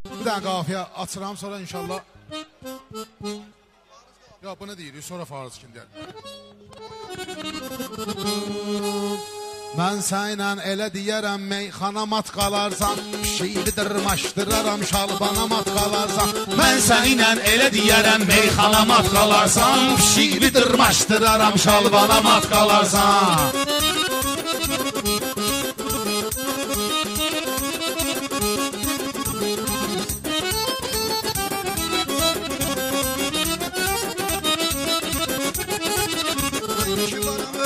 Bir dənə qafiyə açıram, sonra inşallah. Ya bu nə deyirik, sonra Farız kim deyir. Mən sənlə elə deyərəm, meyxana mat qalarsan, şiiri dırmaşdıraram, şalbana mat qalarsan. Mən sənlə elə deyərəm, meyxana mat qalarsan, şiiri dırmaşdıraram, şalbana mat qalarsan.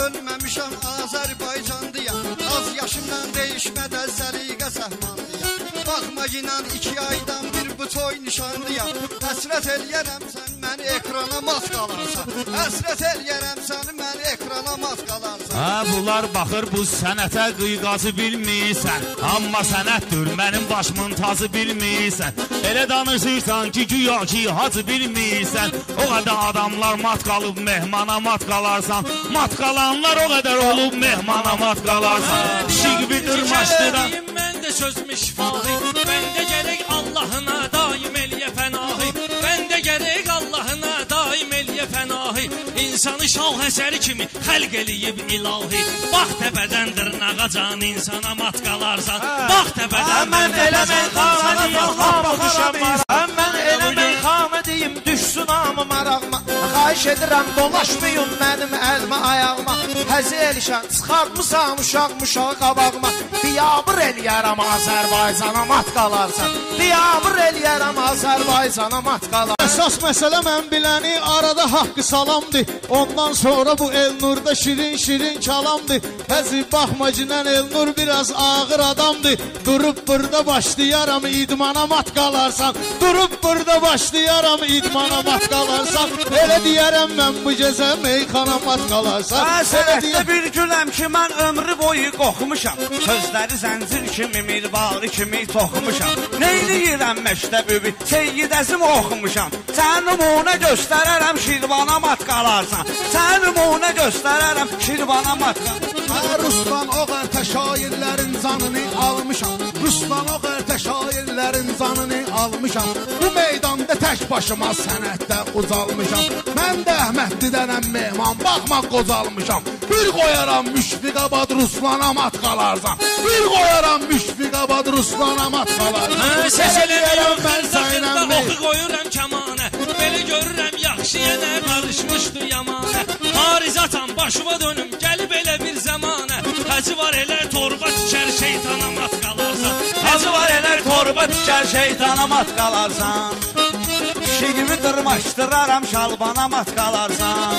Ölməmişəm Azərbaycandıyam, az yaşımdan değişmədən səliqə səhmandıyam. Baxma inan 2 aydan bir bu toy nişandıyam. Həsrət eləyərəm sən məni ekrana mat qalarsan. Həsrət eləyərəm sən məni ekrana mat qalarsan. Bunlar baxır bu sənətə qıyqazı bilmirsən, amma sənətdir mənim başımın tazı bilmirsən. Elə danışırsan ki güya ki hacı bilmirsən. O qədər adamlar mat qalıb mehmana mat qalarsan. Mat qalanlar o qədər olub mehmana mat qalarsan. Şiqbi dırmaşdıran mən də sözmüş şifahi, mən də gərək Allahına daim eləyə fənahi. Mən də gərək Allahına daim eləyə fənahi. İnsanı şal həsəri kimi xəlq eləyib ilahi. Bax təpədən dırnağacan insana mat qalarsan. Bax təpədən mən elə meyxanədiyim, mən elə meyxanədiyim, düşsün amı marağıma. Xahiş edirəm dolaşmayın mənim əlimə ayağıma. Həzi elişən çıxartmışam uşaq qabağıma. Biyabır eləyərəm Azərbaycana mat qalarsan. Biyabır eləyərəm Azərbaycana mat qalarsan. Əsas məsələ mən biləni arada haqqı salamdır. Ondan sonra bu Elnur'da şirin kalamdır. Həzi baxma cinən Elnur biraz ağır adamdır. Durub burada başlayaram idmana mat qalarsan. Durub burada başlayaram idmana mat qalarsan. Elə deyərəm mən bu gecə meyxana mat qalarsan. Sənətdə bir güləm ki mən ömrü boyu qoxmuşam. Sözləri zəncir kimi, mirvari kimi toxmuşam. Neyləyirəm məktəbi, Seyyid Əzim oxumuşam. Sən nümunə göstərərəm, Şirvana mat qalarsan. Sən nümunə göstərərəm, Şirvana mat qalarsan. Ruslan o qərtə şairlərin canını almışam. Ruslan o qərtə şairlərin canını almışam. Bu meydanda tək başıma sənətdə ucalmışam. Mən də Əhmədli dənəm mehman, baxma qocalmışam. Bir qoyaram Müşfiqabad Ruslana mat qalarsan. Bir qoyaram Müşfiqabad Ruslana mat qalarsan. Səs eləyirəm mən saxırda oxu qoyuram kəmanə. Belə görürəm yaxşı yenə qarışmışdı yamanə. Harizatan başıma dönüm gəlib elə bir zamanə. Hacı var elə torba tükər şeytana mat qalarsan. Hacı var elə torba tükər şeytana mat qalarsan. Şiqimi dırmaşdıraram şalbana mat qalarsan.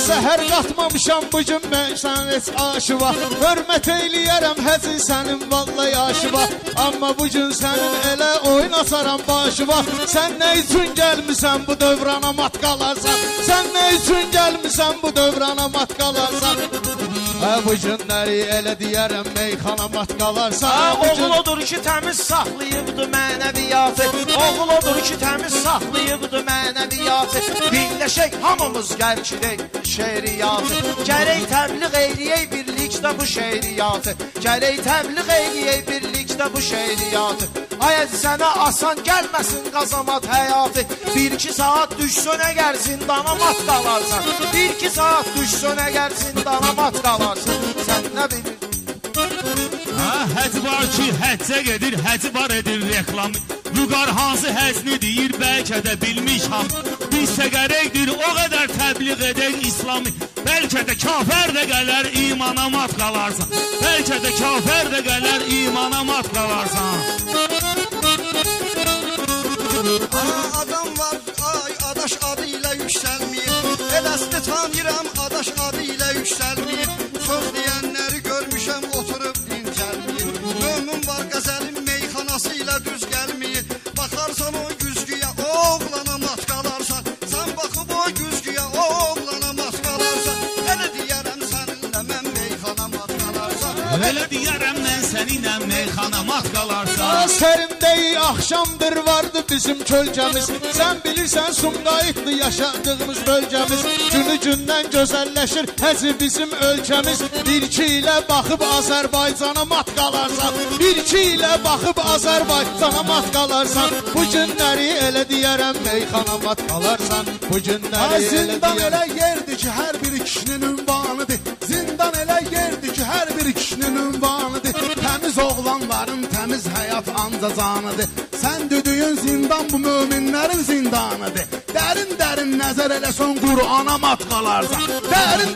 Səhər qatmamışam bugün mən sən heç aşıva. Hörmət eyləyərəm həzin sənin valla yaşıva. Amma bugün sənin elə oynasaram başıva. Sən nə üçün gəlmisən bu dövrana mat qalarsan. Sən nə üçün gəlmisən bu dövrana mat qalarsan. Bu günləri elə deyərəm meyxana mat qalarsan. Oğul odur ki təmiz saxlayıbdı mənəviyyatı. Oğul odur ki təmiz saxlayıbdı mənəviyyatı. Birləşək hamımız gəlkidək şeiriyyatı. Gərək təbliğ eyləyək birlikdə bu şeiriyyatı. Gərək təbliğ eyləyək birlikdə bu şeiriyyatı. Ayəd sənə asan gəlməsin qazamat həyatı. 1-2 saat düşsün əgər zindana mat qalarsan. 1-2 saat düşsün əgər zindana mat qalarsan. Sən nə bilir? Həc var ki həccə gedir, həc var edir reklamı. Vüqar hansı həzni deyir bəlkə də bilmiş ham. Bizsə gərəkdir o qədər təbliğ edək İslamı. Bəlkə də kafər də gələr imana mat qalarsan. Bəlkə də kafər də gələr imana mat qalarsan. Adam var ay adaş adı ilə yüksəlməyir. Eləsini tanıyıram adaş adı ilə yüksəlməyir. Söz deyənləri görmüşəm oturub dincəlməyir. Mömin var qəzəlin meyxanası ilə düz gəlməyir. Baxarsan o güzgüyə o oğlana mat qalarsan. Sən baxıb o güzgüyə o oğlana mat qalarsan. Elə deyərəm səninlə mən meyxana mat qalarsan. Elə deyərəm mən səninlə ilə meyxana mat qalarsan. Sərindəyi axşamdır vardı bizim kölgəmiz. Sən bilirsən Sumqayıtlı yaşadığımız bölgəmiz. Günü gündən gözəlləşir həzi bizim ölkəmiz. Bir-iki ilə baxıb Azərbaycana mat qalarsan. Bir-iki ilə baxıb Azərbaycana mat qalarsan. Bu günləri elə deyərəm meyxana mat qalarsan. Bu günləri elə Zindan deyərəm. elə yerdir ki, hər bir kişinin ünvanıdır. Zindan elə yerdir ki, hər bir kişinin ünvanıdır. Təmiz oğlanların təmiz həyat anca canıdır. Sən düdüyün zindan bu möminlərin zindanıdır. Dərin nəzər eləsən Qur'ana mat qalarsan.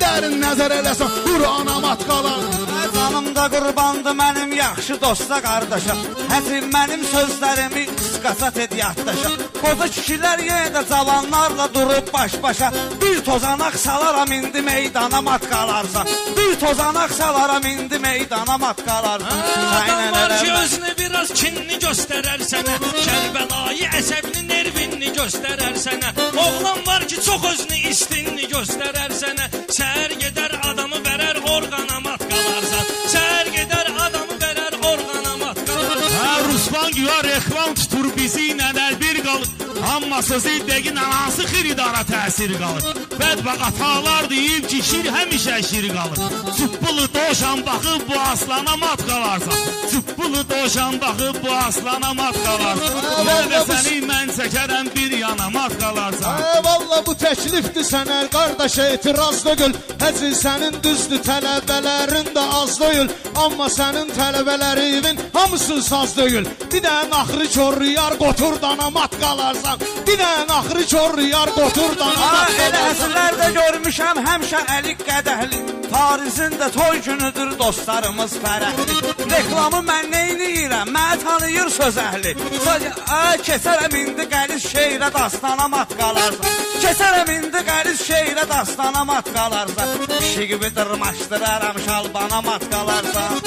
Dərin nəzər eləsən Qur'ana mat qalarsan. Canım da qurbandı mənim yaxşı dosta qardaşa. Həzim mənim sözlərimi qısqasat et yaddaşa. Qoca kişilər yenə də cavanlarla durub baş-başa. Bir tozanaq salaram indi meydana mat qalarsan. Bir tozanaq salaram indi meydana mat qalarsan. Adam var ki özünü biraz kinli göstərər sənə. Kərbəlayı əsəbli nervinni göstərər sənə. Oğlan var ki çox özünü istinni göstərər sənə. Səhər gedər adamı verər orqana mat qalarsan. Səhər gedər adamı verər orqana mat qalarsan. Ruslan güya reklam tutur bizi ilə bir qalır. Amma sözü dəqin anası xiridara təsir qalır. Bədbəq atalar deyib ki, şir həmişə şir qalır. Çuppulu doşan baxıb bu aslana mat qalarsan. Çuppulu doşan baxıb bu aslana mat qalarsan. Mən səni mən çəkərəm bir yana mat qalarsan. Valla bu təklifdir sənə qardaş etiraz deyil. Həzi sənin düzdür tələbələrin də az deyil. Amma sənin tələbələrin hamısı saz deyil. Bir dənə axırı çorriyar qoturdana mat qalarsan. Bir dənə axırı çorriyar qoturdana mat qalarsan. Elə əsrlərdə görmüşəm həmişə əli qədəhli. Parizin də toy günüdür dostlarımız fərəhli. Reklamı mən neyniyirəm, mənə tanıyır söz əhli. Kesərəm indi qəliz şeirə dastana mat qalarsan. Kesərəm indi qəliz şeirə dastana mat qalarsan. Kişi gibi dırmaşdıraram şalbana mat qalarsan.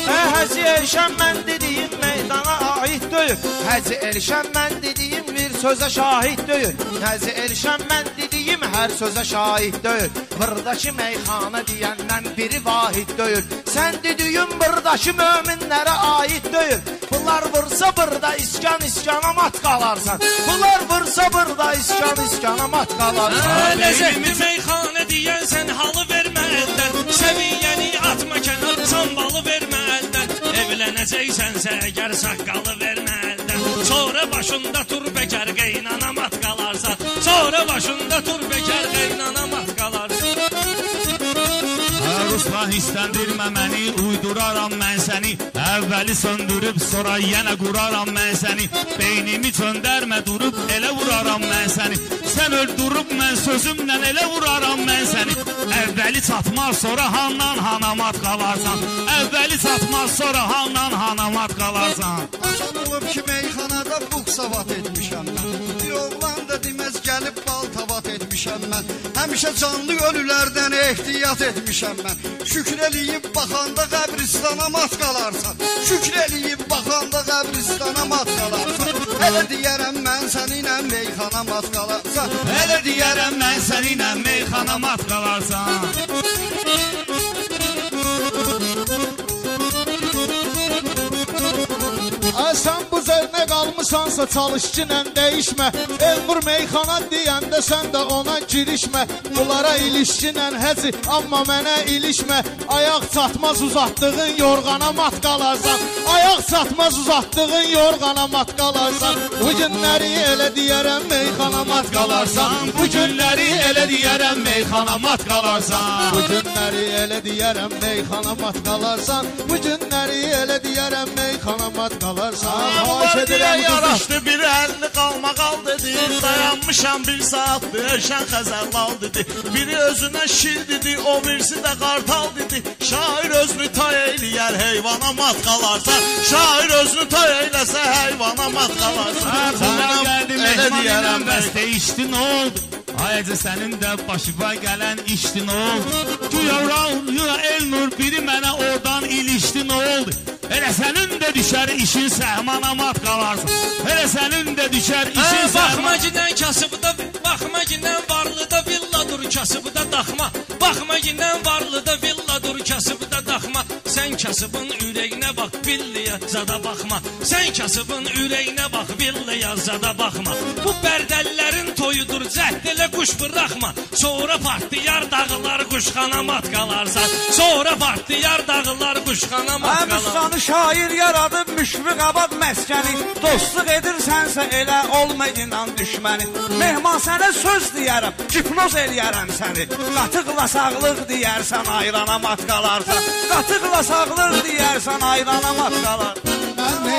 Həzi Elşən mən dediyim meydana ait deyil. Həzi Elşən mən dediyim bir sözə şahid deyil. Həzi Elşən mən dediyim hər sözə şahid deyil. Buradakı meyxana deyəndən biri vahid deyil. Sən dediyin buradakı möminlərə ait deyil. Bunlar vursa burada iskan mat qalarsan. Bunlar vursa burada iskan mat qalarsan. Ləzzətli meyxana deyən sən halı vermə əldən. Səviyyəni atma kənar sambalı vermə əldən. Evlənəcəksənsə əgər saqqalı vermə əldən. Sonra başında tur bəkər qeynana mat qalarsan. Sonra başında tur bəkər qeynana mat qalarsan. Ruslan istəndirmə məni, uyduraram mən səni. Əvvəli söndürüb sonra yenə quraram mən səni. Beynimi çöndərmə durub elə vuraram mən səni. Sən öldürüb mən sözümlə elə vuraram mən səni. Əvvəli çatmaz sonra handan hanamat qalarsan. Əvvəli çatmaz sonra handan hanamat qalarsan. Olub ki meyxanada buxsavat etmişəm mən. Bir oğlan da deməz gəlib bal tavat etmişəm mən. Həmişə canlı ölülərdən ehtiyat etmişəm mən. Şükür eləyib baxanda qəbristana mat qalarsan. Şükür eləyib baxanda qəbristana mat qalarsan. Elə deyərəm mən səninlə meyxana mat qalarsan. Elə deyərəm mən səninlə meyxana mat qalarsan. Sən bu zərnə qalmışsansa çalış ki ilə dəyişmə. Elmur meyxana deyəndə sən də ona girişmə. Bunlara ilişkinlə həzi amma mənə ilişmə. Ayaq çatmaz uzatdığın yorğana mat qalarsan. Ayaq çatmaz uzatdığın yorğana mat qalarsan. Bu günləri elə deyərəm meyxana mat qalarsan. Bu günləri elə deyərəm meyxana mat qalarsan. Bu günləri elə deyərəm meyxana mat qalarsan. Bu günləri elə deyərəm meyxana mat qalarsan. Var yaraşdı bir əlini qalma qal dedi. Dayanmışam bir saat döyüşən Xəzərlal dedi. Biri özünə şir dedi, o birisi də qartal dedi. Şair özünü tay eyləyər heyvana mat qalarsan. Şair özünü tay eyləsə heyvana mat qalarsan. Sənə gəldim elə deyərəm bəstə işdi nə oldu? Ayəcə sənin də başıva gələn işdi nə oldu? Güya Elnur biri mənə oradan ilişdi nə oldu? Elə sənin də düşər işin səhmana mat qalarsan. Elə sənin də düşər işin səhmana. Baxma gidən kasıbda, baxma gidən varlıda villa dur kasıbda daxma. Baxma gidən varlıda villa dur kasıbda daxma. Sən kasıbın ürəyinə bax, billiyə zada baxma. Sən kasıbın ürəyinə bax, billiyə zada baxma. Bu bərdəllərin toyudur, cəhd elə quş bıraxma. Sonra partiyar dağlar, quşxana mat qalarsan. Sonra partiyar dağlar, quşxana mat qalarsan. Müstanı şair yaradıb müşfiq abad məskəni. Dostluq edirsənsə elə olma inan düşməni. Mehman sənə söz deyərəm, hipnoz eləyərəm səni. Qatıqla sağlıq deyərsən, ayrana mat qalarsan. Qatıqla sağlıq deyərsən, ayrana mat qalarsan.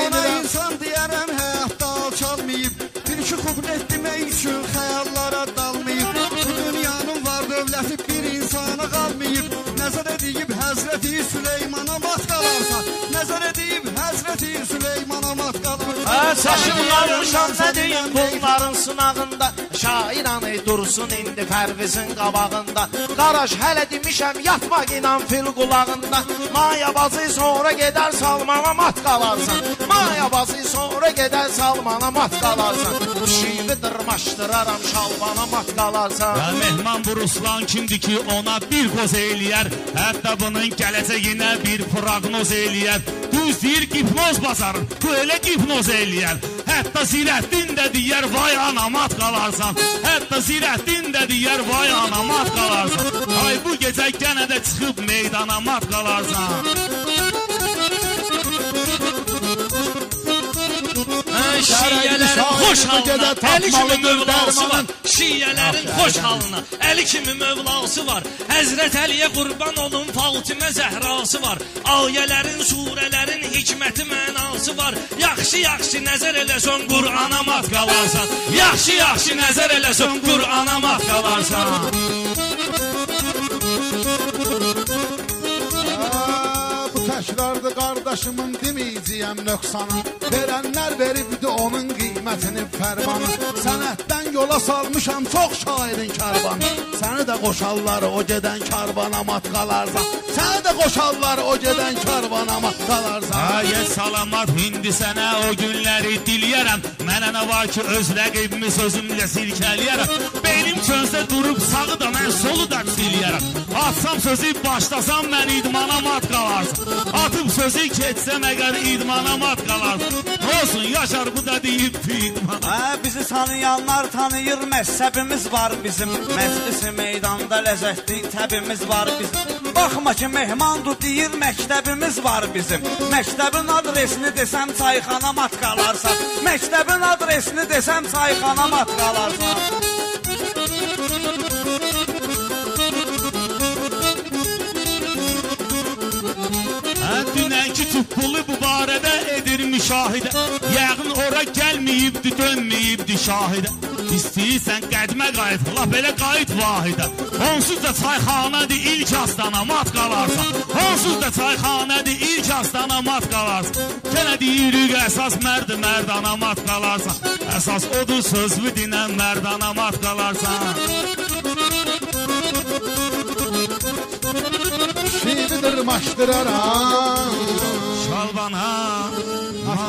Ona insan deyərəm, həyatda alçalmayıb. Bir iki xubnet demək üçün xəyallara dalmayıb. Bu dünyanın var dövləti bir insana qalmayıb. Nəzər edib Həzrəti Süleymana mat qalarsan. Nəzər edib Həzrəti Süleymana mat qalarsan. Saçım yarmışam nə deyim bunların sınağında. Şairanı dursun indi Pərvizin qabağında. Qaraj hələ demişəm yatmaq inan fil qulağında. Maya bazı sonra gedər Salmana mat qalarsan. Maya bazı sonra gedər Salmana mat qalarsan. Şivi dırmaşdıraram şalvana mat qalarsan. Ya mehman bu Ruslan kimdir ki ona bir qoz eləyər. Hətta bunun gələcəyinə bir proqnoz eləyər. Düz deyir hipnoz basar, bu elə hipnoz eləyər. Hətta Zirəddin də deyər vay anamat qalarsan. Hətta Zirəddin də deyər vay anamat qalarsan. Ay bu gecə gənə də çıxıb meydana mat qalarsan. Şiyələrin xoş halına, əli kimi mövlası var. Şiyələrin xoş halına, əli kimi mövlası var. Həzrət Əliyə qurban olun, Fatimə Zəhrası var. Ayələrin, surələrin hikməti mənası var. Yaxşı-yaxşı nəzər eləsən, Qur'ana mat qalarsan. Yaxşı-yaxşı nəzər eləsən, Qur'ana mat qalarsan. Təkrardı qardaşımın deməyəcəyəm nöqsanı. Verənlər veribdi onun qiymətini fərmanı. Sənətdən yola salmışam çox şairin karvanı. Səni də qoşarlar o gedən karvana mat qalarsan. Səni də qoşarlar o gedən karvana mat qalarsan. Ay salamat indi sənə o günləri diliyərəm. Mənə nə var ki öz rəqibimi sözümlə silkəliyərəm. Beynim çönsə durub sağı da mən solu da siliyərəm. Atsam sözü başlasam mən idmana mat qalarsan. Atıb sözü keçsəm əgər idmana mat qalarsan. Nə olsun Yaşar bu da deyibdi idmana. Bizi tanıyanlar tanıyır, məzhəbimiz var bizim. Məclisi meydanda ləzzətli təbimiz var bizim. Baxma ki mehmandur deyir, məktəbimiz var bizim. Məktəbin adresini desəm çayxana mat qalarsan. Məktəbin adresini desəm çayxana mat qalarsan. Dünənki tuppulu bu barədə edir müşahidə. Yəqin ora gəlməyibdi, dönməyibdi şahidə. İstəyirsən qədmə qayıt, lap elə qayıt vahidə. Onsuz da çayxanədir ilk astana mat qalarsan. Onsuz da çayxanədir ilk astana mat qalarsan. Gənə deyirik əsas mərd mərdana mat qalarsan. Əsas odur sözlü dinən mərdana mat qalarsan. Şivi dırmaşdıraram şalvana mat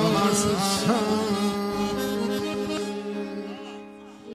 qalarsan.